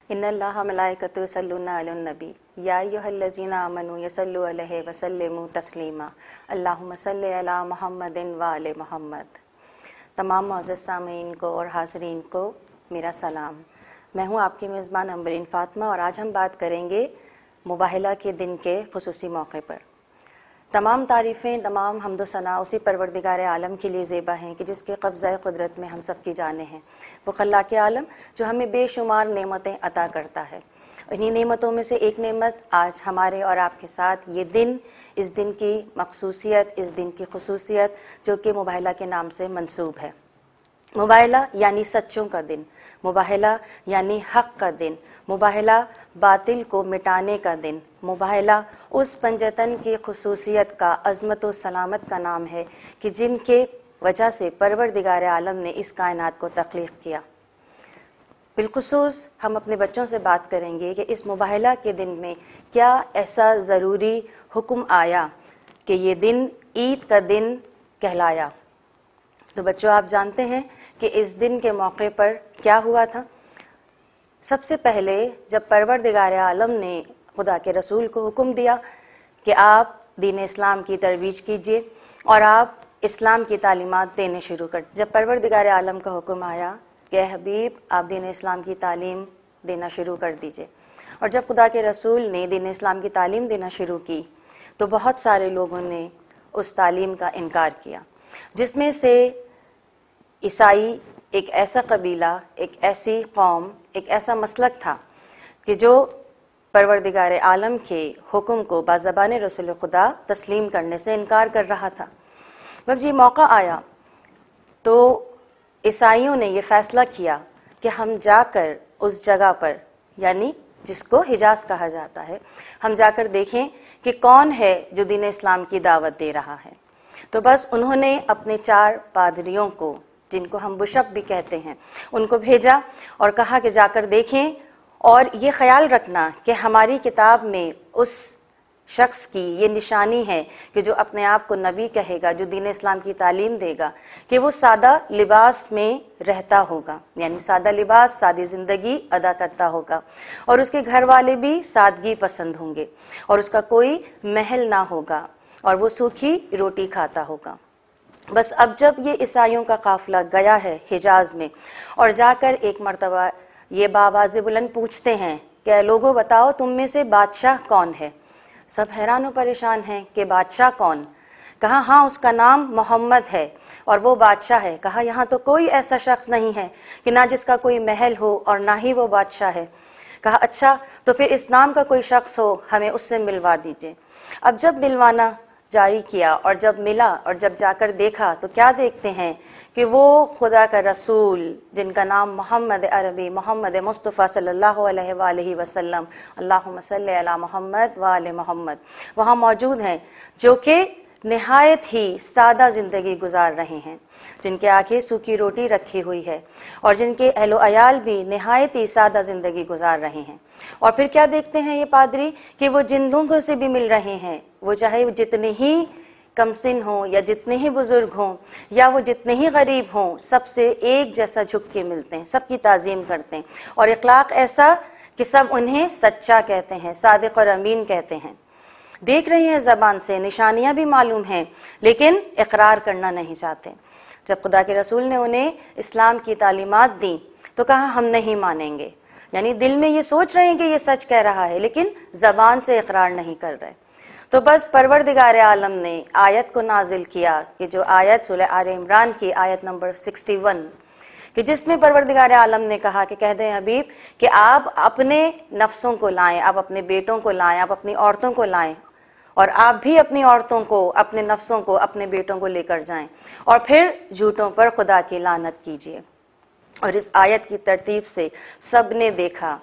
ان اللہ ملائکۃ یصلون علی النبی یا ایھا الذین آمنوا یصلوا علیہ وسلموا تسلیما اللہم صلی علی محمد وآل محمد۔ تمام معزز سامعین کو اور حاضرین کو میرا سلام۔ میں ہوں آپ کی میزبان امبرین فاطمہ، اور آج ہم بات کریں گے مباہلہ کے دن کے خصوصی موقع پر۔ تمام تعریفیں، تمام حمد و ثنا اسی پروردگار عالم کے لیے زیبا ہیں کہ جس کے قبضہ قدرت میں ہم سب کی جانیں ہیں، وہ خلاق عالم جو ہمیں بے شمار نعمتیں عطا کرتا ہے۔ انہی نعمتوں میں سے ایک نعمت آج ہمارے اور آپ کے ساتھ یہ دن، اس دن کی مخصوصیت، اس دن کی خصوصیت جو کہ مباہلہ کے نام سے منسوب ہے۔ مباہلہ یعنی سچوں کا دن، مباہلہ یعنی حق کا دن، مباہلہ باطل کو مٹانے کا دن، مباہلہ اس پنجتن کی خصوصیت کا، عظمت و سلامت کا نام ہے کہ جن کے وجہ سے پروردگار عالم نے اس کائنات کو تخلیق کیا۔ بالخصوص ہم اپنے بچوں سے بات کریں گے کہ اس مباہلہ کے دن میں کیا ایسا ضروری حکم آیا کہ یہ دن عید کا دن کہلایا۔ تو بچوں، آپ جانتے ہیں کہ اس دن کے موقع پر کیا ہوا تھا؟ سب سے پہلے جب پروردگار عالم نے خدا کے رسول کو حکم دیا کہ آپ دین اسلام کی ترویج کیجئے اور آپ اسلام کی تعلیمات دینے شروع کر، جب پروردگار عالم کا حکم آیا کہ اے حبیب آپ دین اسلام کی تعلیم دینا شروع کر دیجئے، اور جب خدا کے رسول نے دین اسلام کی تعلیم دینا شروع کی تو بہت سارے لوگوں نے اس تعلیم کا انکار کیا، جس میں سے عیسائی ایک ایسا قبیلہ، ایک ایسی قوم، ایک ایسا مسلک تھا کہ جو پروردگار عالم کے حکم کو بازبان رسول خدا تسلیم کرنے سے انکار کر رہا تھا۔ جب یہ موقع آیا تو عیسائیوں نے یہ فیصلہ کیا کہ ہم جا کر اس جگہ پر، یعنی جس کو حجاز کہا جاتا ہے، ہم جا کر دیکھیں کہ کون ہے جو دین اسلام کی دعوت دے رہا ہے۔ تو بس انہوں نے اپنے 4 پادریوں کو، جن کو ہم بشپ بھی کہتے ہیں، ان کو بھیجا اور کہا کہ جا کر دیکھیں، اور یہ خیال رکھنا کہ ہماری کتاب میں اس شخص کی یہ نشانی ہے کہ جو اپنے آپ کو نبی کہے گا، جو دین اسلام کی تعلیم دے گا، کہ وہ سادہ لباس میں رہتا ہوگا، یعنی سادہ لباس، سادی زندگی ادا کرتا ہوگا، اور اس کے گھر والے بھی سادگی پسند ہوں گے، اور اس کا کوئی محل نہ ہوگا، اور وہ سوکھی روٹی کھاتا ہوگا۔ بس اب جب یہ عیسائیوں کا قافلہ گیا ہے حجاز میں، اور جا کر ایک مرتبہ یہ بآواز بلند پوچھتے ہیں کہ لوگوں بتاؤ تم میں سے بادشاہ کون ہے؟ سب حیران و پریشان ہیں کہ بادشاہ کون؟ کہا ہاں اس کا نام محمد ہے اور وہ بادشاہ ہے۔ کہا یہاں تو کوئی ایسا شخص نہیں ہے کہ نہ جس کا کوئی محل ہو اور نہ ہی وہ بادشاہ ہے۔ کہا اچھا تو پھر اس نام کا کوئی شخص ہو ہمیں اس سے ملوا دیجئے۔ اب جب ملوانا جاری کیا اور جب ملا اور جب جا کر دیکھا تو کیا دیکھتے ہیں کہ وہ خدا کا رسول جن کا نام محمد عربی، محمد مصطفیٰ صلی اللہ علیہ وآلہ وسلم، اللہم صلی علی محمد وآل محمد، وہاں موجود ہیں، جو کہ نہایت ہی سادہ زندگی گزار رہے ہیں، جن کے آگے سوکھی روٹی رکھی ہوئی ہے، اور جن کے اہل و عیال بھی نہایت ہی سادہ زندگی گزار رہے ہیں۔ اور پھر کیا دیکھتے ہیں یہ پادری کہ وہ جن لوگوں سے بھی مل رہے ہیں، وہ چاہے جتنے ہی کم سن ہوں یا جتنے ہی بزرگ ہوں یا وہ جتنے ہی غریب ہوں، سب سے ایک جیسا جھک کے ملتے ہیں، سب کی تعظیم کرتے ہیں، اور اخلاق ایسا کہ سب انہیں سچا کہتے ہیں، صادق اور امین کہتے ہیں۔ دیکھ رہے ہیں زبان سے، نشانیاں بھی معلوم ہیں، لیکن اقرار کرنا نہیں چاہتے۔ جب خدا کے رسول نے انہیں اسلام کی تعلیمات دیں تو کہا ہم نہیں مانیں گے، یعنی دل میں یہ سوچ رہے ہیں کہ یہ سچ کہہ رہا ہے لیکن زبان سے اقرار نہیں کر رہے۔ تو بس پروردگار عالم نے آیت کو نازل کیا کہ جو آیت سورہ آل عمران کی آیت نمبر 61، کہ جس میں پروردگار عالم نے کہا کہ کہہ دیں حبیب کہ آپ اپنے نفسوں کو لائیں، آپ اپنے بیٹوں کو لائیں، آپ اپنی عورتوں کو لائیں، اور آپ بھی اپنی عورتوں کو، اپنے نفسوں کو، اپنے بیٹوں کو لے کر جائیں، اور پھر جھوٹوں پر خدا کی لعنت کیجیے۔ اور اس آیت کی ترتیب سے سب نے دیکھا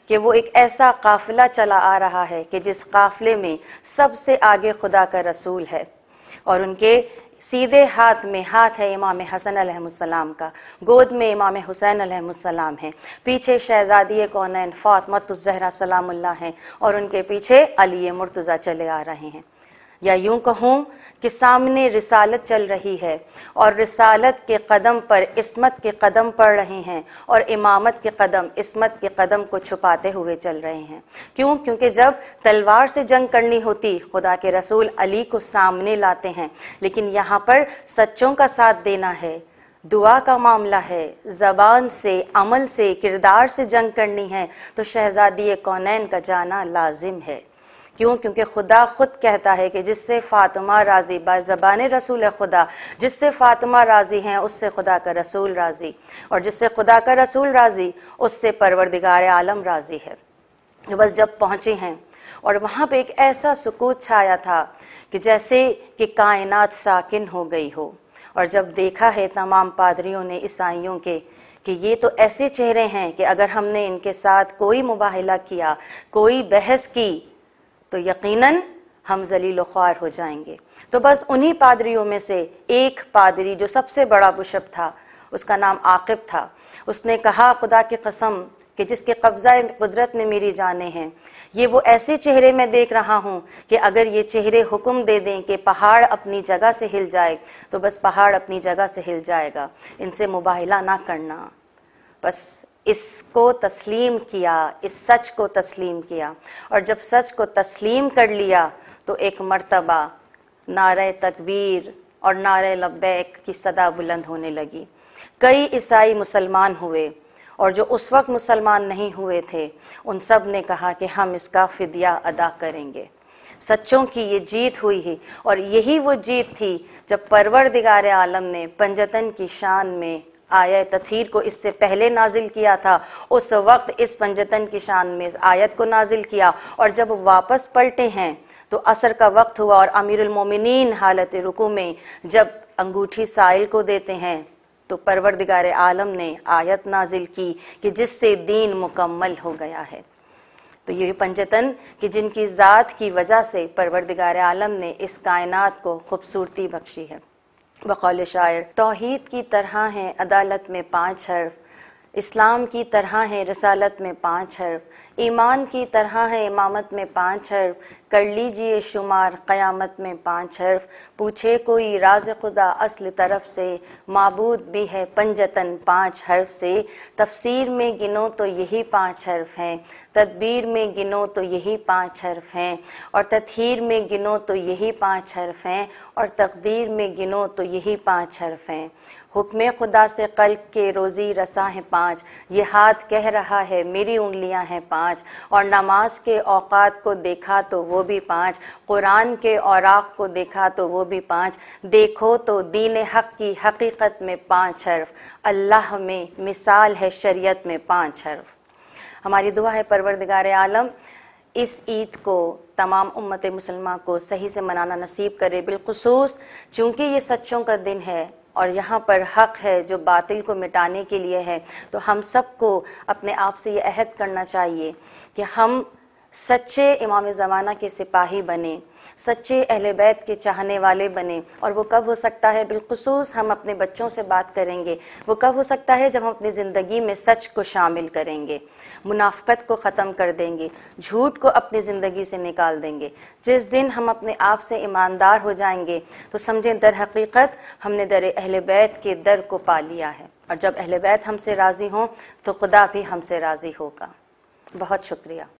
کہ وہ ایک ایسا قافلہ چلا آ رہا ہے کہ جس قافلے میں سب سے آگے خدا کا رسول ہے، اور ان کے سیدھے ہاتھ میں ہاتھ ہے امام حسن علیہ السلام کا، گود میں امام حسین علیہ السلام ہیں، پیچھے شہزادی کونین فاطمہ الزہرا سلام اللہ ہیں، اور ان کے پیچھے علی مرتضیٰ چلے آ رہے ہیں۔ یا یوں کہوں کہ سامنے رسالت چل رہی ہے اور رسالت کے قدم پر عصمت کے قدم پڑ رہے ہیں اور امامت کے قدم عصمت کے قدم کو چھپاتے ہوئے چل رہے ہیں۔ کیوں؟ کیونکہ جب تلوار سے جنگ کرنی ہوتی خدا کے رسول علی کو سامنے لاتے ہیں، لیکن یہاں پر سچوں کا ساتھ دینا ہے، دعا کا معاملہ ہے، زبان سے، عمل سے، کردار سے جنگ کرنی ہے، تو شہزادی کونین کا جانا لازم ہے۔ کیوں؟ کیونکہ خدا خود کہتا ہے کہ جس سے فاطمہ راضی، زبان رسول خدا، جس سے فاطمہ راضی ہیں اس سے خدا کا رسول راضی، اور جس سے خدا کا رسول راضی اس سے پروردگار عالم راضی ہے۔ بس جب پہنچے ہیں اور وہاں پہ ایک ایسا سکوت چھایا تھا کہ جیسے کہ کائنات ساکن ہو گئی ہو، اور جب دیکھا ہے تمام پادریوں نے عیسائیوں کے کہ یہ تو ایسے چہرے ہیں کہ اگر ہم نے ان کے ساتھ کوئی مباہلہ کیا، کوئی بحث کی، تو یقیناً ہم ذلیل و خوار ہو جائیں گے۔ تو بس انہی پادریوں میں سے ایک پادری جو سب سے بڑا بشپ تھا، اس کا نام عاقب تھا، اس نے کہا خدا کی قسم کہ جس کے قبضہ قدرت میں میری جانیں ہیں، یہ وہ ایسے چہرے میں دیکھ رہا ہوں کہ اگر یہ چہرے حکم دے دیں کہ پہاڑ اپنی جگہ سے ہل جائے تو بس پہاڑ اپنی جگہ سے ہل جائے گا، ان سے مباہلہ نہ کرنا۔ بس اس کو تسلیم کیا، اس سچ کو تسلیم کیا، اور جب سچ کو تسلیم کر لیا تو ایک مرتبہ نعرہ تکبیر اور نعرہ لبیک کی صدا بلند ہونے لگی۔ کئی عیسائی مسلمان ہوئے، اور جو اس وقت مسلمان نہیں ہوئے تھے ان سب نے کہا کہ ہم اس کا فدیہ ادا کریں گے۔ سچوں کی یہ جیت ہوئی ہے، اور یہی وہ جیت تھی جب پروردگار عالم نے پنجتن کی شان میں آیت تطہیر کو اس سے پہلے نازل کیا تھا، اس وقت اس پنجتن کی شان میں اس آیت کو نازل کیا، اور جب واپس پلٹے ہیں تو عصر کا وقت ہوا اور امیر المومنین حالت رکوع میں جب انگوٹھی سائل کو دیتے ہیں تو پروردگار عالم نے آیت نازل کی کہ جس سے دین مکمل ہو گیا ہے۔ تو یہ پنجتن کہ جن کی ذات کی وجہ سے پروردگار عالم نے اس کائنات کو خوبصورتی بخشی ہے۔ بقول شاعر، توحید کی طرح ہیں عدالت میں 5 حرف، اسلام کی طرح ہے رسالت میں 5 حرف، ایمان کی طرح ہے امامت میں 5 حرف، کر لیجئے شمار قیامت میں 5 حرف، پوچھے کوئی راز خدا اصل طرف سے، معبود بھی ہے پنجتن 5 حرف سے، تفسیر میں گنو تو یہی 5 حرف ہیں، تدبیر میں گنو تو یہی 5 حرف ہیں، اور تطہیر میں گنو تو یہی 5 حرف ہیں، اور تقدیر میں گنو تو یہی 5 حرف ہیں، حکم خدا سے قلب کے روزی رساں ہیں 5، یہ ہاتھ کہہ رہا ہے میری انگلیاں ہیں 5، اور نماز کے اوقات کو دیکھا تو وہ بھی 5، قرآن کے اوراق کو دیکھا تو وہ بھی 5، دیکھو تو دین حق کی حقیقت میں 5 حرف، اللہ میں مثال ہے شریعت میں 5 حرف۔ ہماری دعا ہے پروردگار عالم اس عید کو تمام امت مسلمہ کو صحیح سے منانا نصیب کرے، بالخصوص چونکہ یہ سچوں کا دن ہے اور یہاں پر حق ہے جو باطل کو مٹانے کے لیے ہے، تو ہم سب کو اپنے آپ سے یہ عہد کرنا چاہیے کہ ہم سچے امام زمانہ کے سپاہی بنیں، سچے اہل بیت کے چاہنے والے بنیں، اور وہ کب ہو سکتا ہے؟ بالخصوص ہم اپنے بچوں سے بات کریں گے، وہ کب ہو سکتا ہے؟ جب ہم اپنی زندگی میں سچ کو شامل کریں گے، منافقت کو ختم کر دیں گے، جھوٹ کو اپنی زندگی سے نکال دیں گے۔ جس دن ہم اپنے آپ سے ایماندار ہو جائیں گے تو سمجھیں در حقیقت ہم نے در اہل بیت کے در کو پا لیا ہے، اور جب اہل بیت ہم سے راضی ہوں تو خدا بھی ہم سے راضی ہوگا۔ بہت شکریہ۔